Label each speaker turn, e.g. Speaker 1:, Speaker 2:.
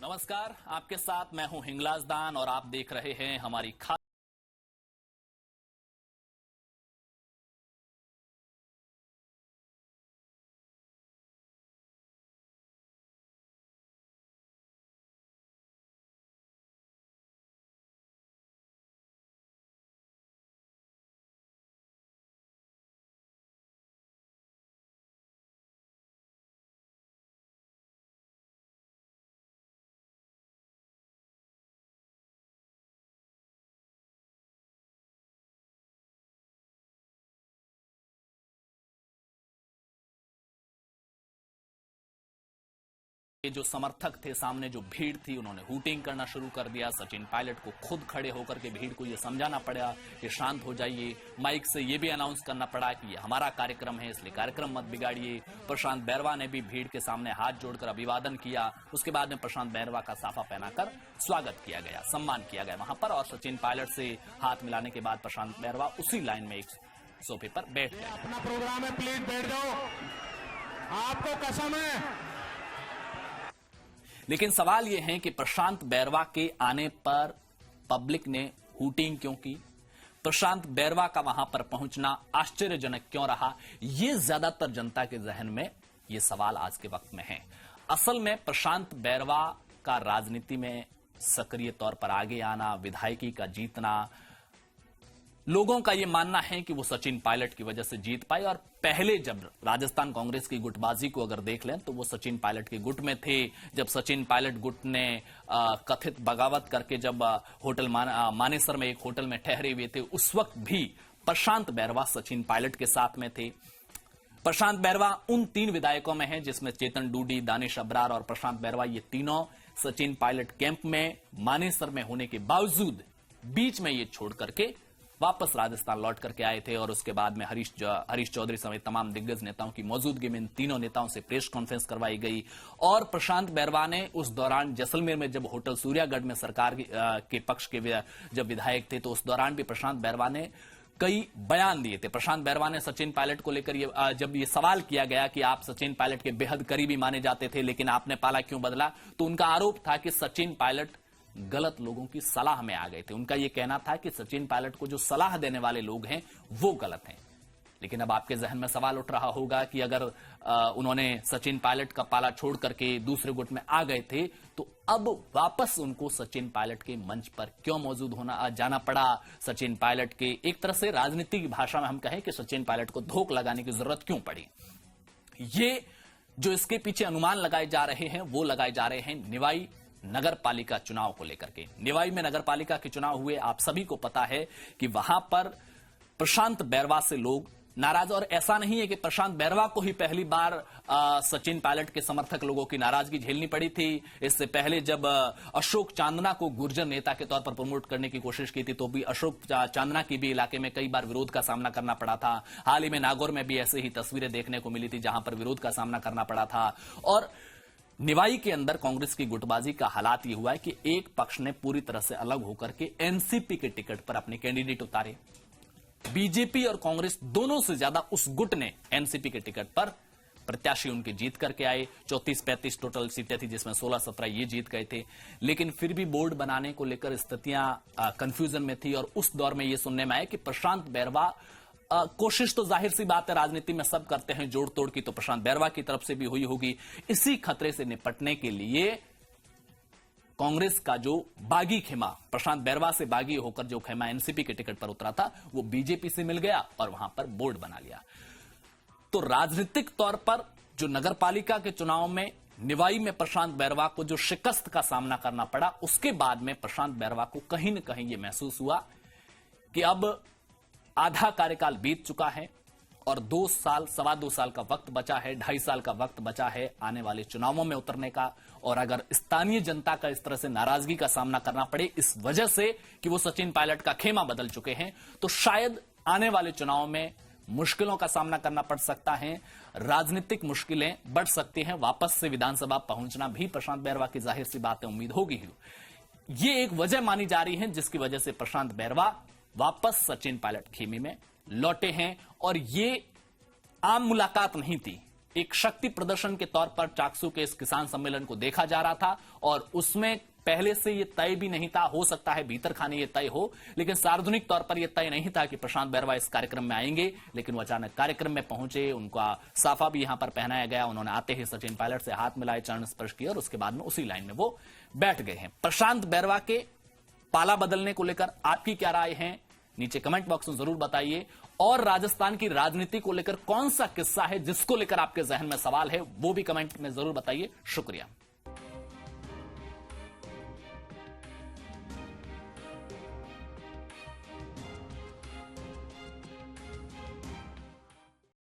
Speaker 1: नमस्कार, आपके साथ मैं हूं हिंगलाज दान और आप देख रहे हैं हमारी खास के जो समर्थक थे, सामने जो भीड़ थी, उन्होंने हूटिंग करना शुरू कर दिया। सचिन पायलट को खुद खड़े होकर के भीड़ को यह समझाना पड़ा कि शांत हो जाइए। माइक से यह भी अनाउंस करना पड़ा कि यह हमारा कार्यक्रम है, इसलिए कार्यक्रम मत बिगाड़िए। प्रशांत बैरवा ने भी भीड़ के सामने हाथ जोड़कर अभिवादन किया। उसके बाद में प्रशांत बैरवा का साफा पहनाकर स्वागत किया गया, सम्मान किया गया वहां पर। और सचिन पायलट से हाथ मिलाने के बाद प्रशांत बैरवा उसी लाइन में एक सोफे पर बैठ गए।
Speaker 2: अपना प्रोग्राम है, प्लीज बैठ जाओ, आपको कसम है।
Speaker 1: लेकिन सवाल यह है कि प्रशांत बैरवा के आने पर पब्लिक ने हूटिंग क्यों की? प्रशांत बैरवा का वहां पर पहुंचना आश्चर्यजनक क्यों रहा? ये ज्यादातर जनता के जहन में ये सवाल आज के वक्त में है। असल में प्रशांत बैरवा का राजनीति में सक्रिय तौर पर आगे आना, विधायकी का जीतना, लोगों का यह मानना है कि वो सचिन पायलट की वजह से जीत पाए। और पहले जब राजस्थान कांग्रेस की गुटबाजी को अगर देख लें तो वो सचिन पायलट के गुट में थे। जब सचिन पायलट गुट ने कथित बगावत करके जब होटल मानेसर में एक होटल में ठहरे हुए थे, उस वक्त भी प्रशांत बैरवा सचिन पायलट के साथ में थे। प्रशांत बैरवा उन 3 विधायकों में है जिसमें चेतन डूडी, दानिश अब्रार और प्रशांत बैरवा, ये तीनों सचिन पायलट कैंप में मानेसर में होने के बावजूद बीच में ये छोड़ करके वापस राजस्थान लौट करके आए थे। और उसके बाद में हरीश चौधरी समेत तमाम दिग्गज नेताओं की मौजूदगी में इन तीनों नेताओं से प्रेस कॉन्फ्रेंस करवाई गई। और प्रशांत बैरवा ने उस दौरान जैसलमेर में जब होटल सूर्यागढ़ में सरकार के पक्ष के जब विधायक थे, तो उस दौरान भी प्रशांत बैरवा ने कई बयान दिए थे। प्रशांत बैरवा ने सचिन पायलट को लेकर जब ये सवाल किया गया कि आप सचिन पायलट के बेहद करीबी माने जाते थे, लेकिन आपने पाला क्यों बदला, तो उनका आरोप था कि सचिन पायलट गलत लोगों की सलाह में आ गए थे। उनका यह कहना था कि सचिन पायलट को जो सलाह देने वाले लोग हैं वो गलत हैं। लेकिन अब आपके जहन में सवाल उठ रहा होगा कि अगर उन्होंने सचिन पायलट का पाला छोड़ करके दूसरे गुट में आ गए थे, तो अब वापस उनको सचिन पायलट के मंच पर क्यों मौजूद जाना पड़ा? सचिन पायलट के एक तरह से राजनीति की भाषा में हम कहें कि सचिन पायलट को धोख लगाने की जरूरत क्यों पड़ी? ये जो इसके पीछे अनुमान लगाए जा रहे हैं वो लगाए जा रहे हैं निवाई नगर पालिका चुनाव को लेकर के। निवाई में नगर पालिका के चुनाव हुए, आप सभी को पता है कि वहां पर प्रशांत बैरवा से लोग नाराज। और ऐसा नहीं है कि प्रशांत बैरवा को ही पहली बार सचिन पायलट के समर्थक लोगों की नाराजगी झेलनी पड़ी थी। इससे पहले जब अशोक चांदना को गुर्जर नेता के तौर पर प्रमोट करने की कोशिश की थी, तो भी अशोक चांदना की भी इलाके में कई बार विरोध का सामना करना पड़ा था। हाल ही में नागौर में भी ऐसे ही तस्वीरें देखने को मिली थी जहां पर विरोध का सामना करना पड़ा था। और निवाई के अंदर कांग्रेस की गुटबाजी का हालात यह हुआ है कि एक पक्ष ने पूरी तरह से अलग होकर के एनसीपी के टिकट पर अपने कैंडिडेट उतारे। बीजेपी और कांग्रेस दोनों से ज्यादा उस गुट ने एनसीपी के टिकट पर प्रत्याशी उनके जीत करके आए। 34-35 टोटल सीटें थी जिसमें 16-17 ये जीत गए थे। लेकिन फिर भी बोर्ड बनाने को लेकर स्थितियां कंफ्यूजन में थी। और उस दौर में यह सुनने में आया कि प्रशांत बैरवा, कोशिश तो जाहिर सी बात है राजनीति में सब करते हैं जोड़ तोड़ की, तो प्रशांत बैरवा की तरफ से भी हुई होगी। इसी खतरे से निपटने के लिए कांग्रेस का जो बागी खेमा, प्रशांत बैरवा से बागी होकर जो खेमा एनसीपी के टिकट पर उतरा था, वो बीजेपी से मिल गया और वहां पर बोर्ड बना लिया। तो राजनीतिक तौर पर जो नगरपालिका के चुनाव में निवाई में प्रशांत बैरवा को जो शिकस्त का सामना करना पड़ा, उसके बाद में प्रशांत बैरवा को कहीं न कहीं यह महसूस हुआ कि अब आधा कार्यकाल बीत चुका है और 2 साल, 2.25 साल का वक्त बचा है, 2.5 साल का वक्त बचा है आने वाले चुनावों में उतरने का। और अगर स्थानीय जनता का इस तरह से नाराजगी का सामना करना पड़े इस वजह से कि वो सचिन पायलट का खेमा बदल चुके हैं, तो शायद आने वाले चुनाव में मुश्किलों का सामना करना पड़ सकता है, राजनीतिक मुश्किलें बढ़ सकती हैं। वापस से विधानसभा पहुंचना भी प्रशांत बैरवा की जाहिर सी बात है, उम्मीद होगी ही। ये एक वजह मानी जा रही है जिसकी वजह से प्रशांत बैरवा वापस सचिन पायलट खेमे में लौटे हैं। और ये आम मुलाकात नहीं थी, एक शक्ति प्रदर्शन के तौर पर चाकसू के इस किसान सम्मेलन को देखा जा रहा था और उसमें पहले से यह तय भी नहीं था, हो सकता है भीतर खाने ये तय हो, लेकिन सार्वजनिक तौर पर यह तय नहीं था कि प्रशांत बैरवा इस कार्यक्रम में आएंगे। लेकिन वो अचानक कार्यक्रम में पहुंचे, उनका साफा भी यहां पर पहनाया गया, उन्होंने आते ही सचिन पायलट से हाथ मिलाए, चरण स्पर्श किया और उसके बाद में उसी लाइन में वो बैठ गए हैं। प्रशांत बैरवा के पाला बदलने को लेकर आपकी क्या राय है, नीचे कमेंट बॉक्स में जरूर बताइए। और राजस्थान की राजनीति को लेकर कौन सा किस्सा है जिसको लेकर आपके जहन में सवाल है, वो भी कमेंट में जरूर बताइए। शुक्रिया।